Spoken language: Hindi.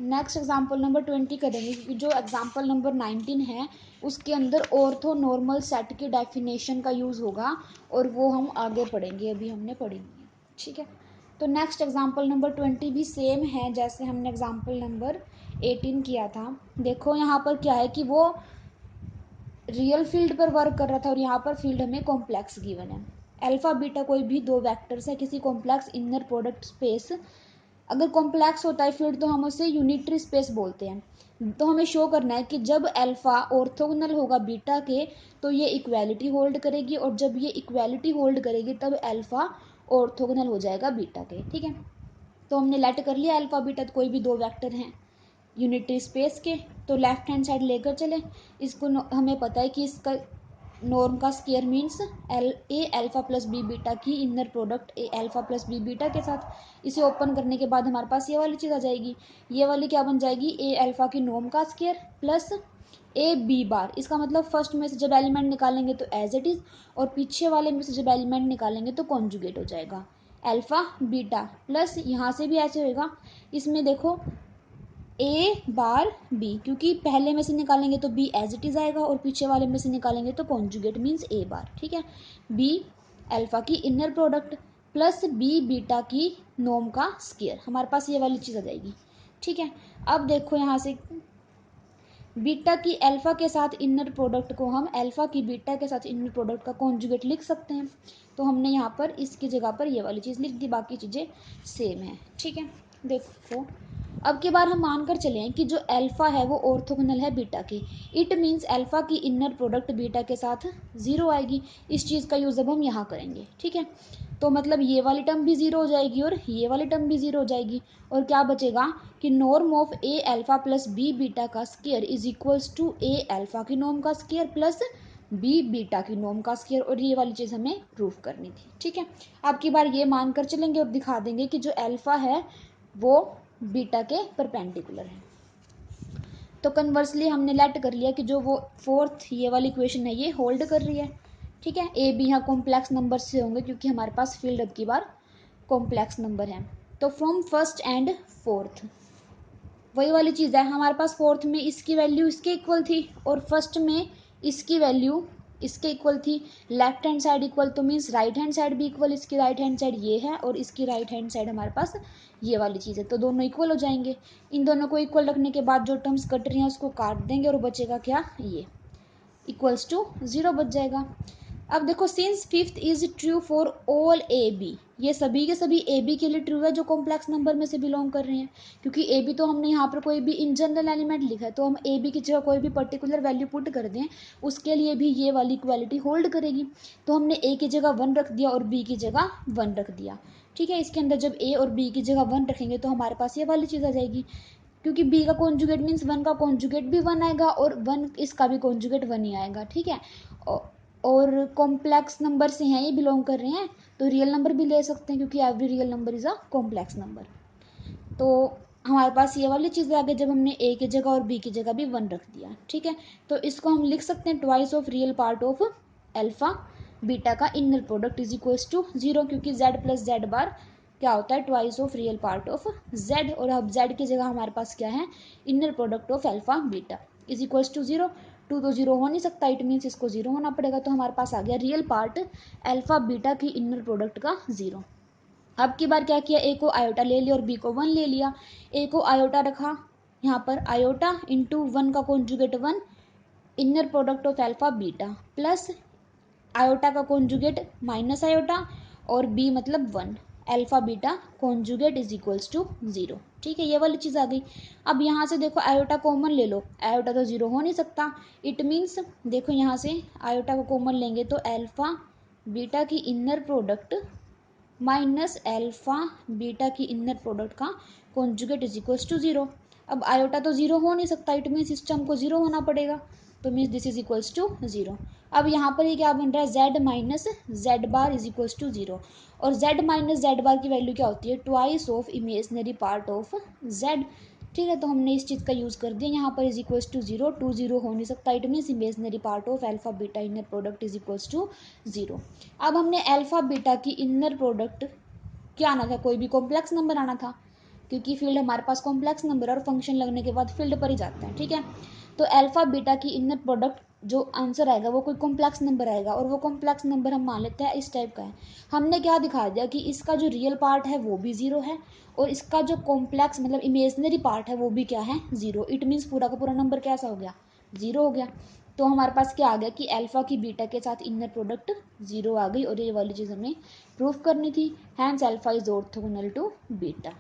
नेक्स्ट एग्जाम्पल नंबर 20 करेंगे, क्योंकि जो एग्जाम्पल नंबर 19 है उसके अंदर ऑर्थो नॉर्मल सेट की डेफिनेशन का यूज़ होगा और वो हम आगे पढ़ेंगे, अभी हमने पढ़ी नहीं है। ठीक है, तो नेक्स्ट एग्जाम्पल नंबर 20 भी सेम है जैसे हमने एग्जाम्पल नंबर 18 किया था। देखो यहाँ पर क्या है कि वो रियल फील्ड पर वर्क कर रहा था और यहाँ पर फील्ड हमें कॉम्प्लेक्स गिवन है। अल्फा बीटा कोई भी दो वेक्टर्स है किसी कॉम्प्लेक्स इनर प्रोडक्ट स्पेस। अगर कॉम्प्लेक्स होता है फील्ड तो हम उसे यूनिटरी स्पेस बोलते हैं। तो हमें शो करना है कि जब अल्फा ऑर्थोगोनल होगा बीटा के तो ये इक्वालिटी होल्ड करेगी, और जब ये इक्वालिटी होल्ड करेगी तब अल्फा ऑर्थोगोनल हो जाएगा बीटा के। ठीक है, तो हमने लेट कर लिया अल्फा बीटा कोई भी दो वेक्टर हैं यूनिटरी स्पेस के। तो लेफ्ट हैंड साइड लेकर चले, इसको हमें पता है कि इसका नॉर्म का square means A alpha plus B beta की inner product A alpha plus B beta के साथ। इसे ओपन करने के बाद हमारे पास ये वाली चीज़ आ जाएगी। ये वाली क्या बन जाएगी, ए अल्फा की नॉर्म का square plus A B bar. इसका मतलब फर्स्ट में से जब एलिमेंट निकालेंगे तो एज इट इज़, और पीछे वाले में से जब एलिमेंट निकालेंगे तो कॉन्जुगेट हो जाएगा अल्फा बीटा प्लस यहाँ से भी ऐसे होएगा। इसमें देखो ए बार बी, क्योंकि पहले में से निकालेंगे तो बी एज इट इज आएगा और पीछे वाले में से निकालेंगे तो कॉन्जुगेट मीन्स ए बार। ठीक है, बी अल्फा की inner product plus B beta की नॉर्म का स्क्वायर, हमारे पास ये वाली चीज़ आ जाएगी। ठीक है, अब देखो यहाँ से बीटा की अल्फा के साथ इनर प्रोडक्ट को हम अल्फा की बीटा के साथ इनर प्रोडक्ट का कॉन्जुगेट लिख सकते हैं। तो हमने यहाँ पर इसकी जगह पर ये वाली चीज़ लिख दी, बाकी चीज़ें सेम है। ठीक है, देखो अब की बार हम मानकर चले कि जो अल्फा है वो ऑर्थोगोनल है बीटा की। इट मीन्स अल्फा की इनर प्रोडक्ट बीटा के साथ 0 आएगी। इस चीज़ का यूज़ अब हम यहाँ करेंगे। ठीक है, तो मतलब ये वाली टर्म भी 0 हो जाएगी और ये वाली टर्म भी 0 हो जाएगी, और क्या बचेगा कि norm of a alpha plus B beta का square is equals to a alpha की नॉर्म का स्क्वायर प्लस बी बीटा की नॉर्म का स्क्वायर, और ये वाली चीज़ हमें प्रूफ करनी थी। ठीक है, अब की बार ये मानकर चलेंगे और दिखा देंगे कि जो अल्फा है वो बीटा के परपेंडिकुलर है। तो कन्वर्सली हमने लेट कर लिया कि जो वो फोर्थ ये वाली इक्वेशन है ये होल्ड कर रही है। ठीक है, ए बी यहाँ कॉम्प्लेक्स नंबर से होंगे क्योंकि हमारे पास फील्ड अब की बार कॉम्प्लेक्स नंबर है। तो फ्रॉम फर्स्ट एंड फोर्थ वही वाली चीज़ है, हमारे पास फोर्थ में इसकी वैल्यू इसके इक्वल थी और फर्स्ट में इसकी वैल्यू इसके इक्वल थी। लेफ्ट हैंड साइड इक्वल तो मीन्स राइट हैंड साइड भी इक्वल। इसकी राइट हैंड साइड ये है और इसकी राइट हैंड साइड हमारे पास ये वाली चीज़ है, तो दोनों इक्वल हो जाएंगे। इन दोनों को इक्वल रखने के बाद जो टर्म्स कट रही हैं उसको काट देंगे और बचेगा क्या, ये इक्वल्स टू 0 बच जाएगा। अब देखो since fifth is true for all A B, ये सभी के सभी ए बी के लिए ट्रू है जो कॉम्प्लेक्स नंबर में से बिलोंग कर रहे हैं, क्योंकि ए बी तो हमने यहाँ पर कोई भी इन जनरल एलिमेंट लिखा है, तो हम ए बी की जगह कोई भी पर्टिकुलर वैल्यू पुट कर दें उसके लिए भी ये वाली इक्वालिटी होल्ड करेगी। तो हमने ए की जगह 1 रख दिया और बी की जगह 1 रख दिया। ठीक है, इसके अंदर जब ए और बी की जगह 1 रखेंगे तो हमारे पास ये वाली चीज़ आ जाएगी, क्योंकि बी का कॉन्जुगेट मीन्स 1 का कॉन्जुगेट भी 1 आएगा और 1 इसका भी कॉन्जुगेट 1 ही आएगा। ठीक है, और कॉम्प्लेक्स नंबर से हैं ये बिलोंग कर रहे हैं तो रियल नंबर भी ले सकते हैं, क्योंकि every real number is a complex number. तो हमारे पास ये वाली चीज़ आ गई जब हमने ए की जगह और बी की जगह भी 1 रख दिया। ठीक है, तो इसको हम लिख सकते हैं twice of real part of alpha beta का inner product is equals to 0, क्योंकि z प्लस जेड बार क्या होता है, twice of real part of z, और अब z की जगह हमारे पास क्या है, inner product of alpha beta is equals to 0। 2 तो 0 हो नहीं सकता, इट मीन्स इसको 0 होना पड़ेगा, तो हमारे पास आ गया रियल पार्ट अल्फा बीटा की इनर प्रोडक्ट का 0। अब की बार क्या किया, ए को आयोटा ले लिया और बी को 1 ले लिया। ए को आयोटा रखा यहाँ पर, आयोटा इंटू 1 का conjugate 1 inner product of alpha beta plus iota का कॉन्जुगेट माइनस आयोटा और बी मतलब 1 alpha beta conjugate is equals to 0। ठीक है, ये वाली चीज़ आ गई। अब यहाँ से देखो आयोटा कॉमन ले लो, आयोटा तो 0 हो नहीं सकता, इट मीन्स देखो यहाँ से आयोटा को कॉमन लेंगे तो अल्फा बीटा की inner product minus alpha beta की इनर प्रोडक्ट का कॉन्जुगेट इज इक्वल्स टू 0। अब आयोटा तो 0 हो नहीं सकता, इट मीन्स इस टर्म को 0 होना पड़ेगा, तो means this is equals to 0। अब यहाँ पर ये क्या बन रहा है, z minus Z bar is equals to 0, और z माइनस जेड बार की वैल्यू क्या होती है, twice of imaginary part of z। ठीक है, तो हमने इस चीज़ का यूज़ कर दिया यहाँ पर इज इक्वल्स टू 0, 2 0 हो नहीं सकता, it means imaginary part of alpha beta inner product is equals to 0। अब हमने अल्फा बीटा की इनर प्रोडक्ट क्या आना था, कोई भी कॉम्प्लेक्स नंबर आना था, क्योंकि फील्ड हमारे पास कॉम्प्लेक्स नंबर और फंक्शन लगने के बाद फील्ड पर ही जाता है, ठीक है। तो अल्फा बीटा की इनर प्रोडक्ट जो आंसर आएगा वो कोई कॉम्प्लेक्स नंबर आएगा, और वो कॉम्प्लेक्स नंबर हम मान लेते हैं इस टाइप का है। हमने क्या दिखा दिया कि इसका जो रियल पार्ट है वो भी जीरो है, और इसका जो कॉम्प्लेक्स मतलब इमेजनरी पार्ट है वो भी क्या है, जीरो। इट मीन्स पूरा का पूरा नंबर कैसा हो गया, जीरो हो गया। तो हमारे पास क्या आ गया कि अल्फा की बीटा के साथ इनर प्रोडक्ट जीरो आ गई, और ये वाली चीज़ हमें प्रूफ करनी थी। Hence alpha is orthogonal to beta.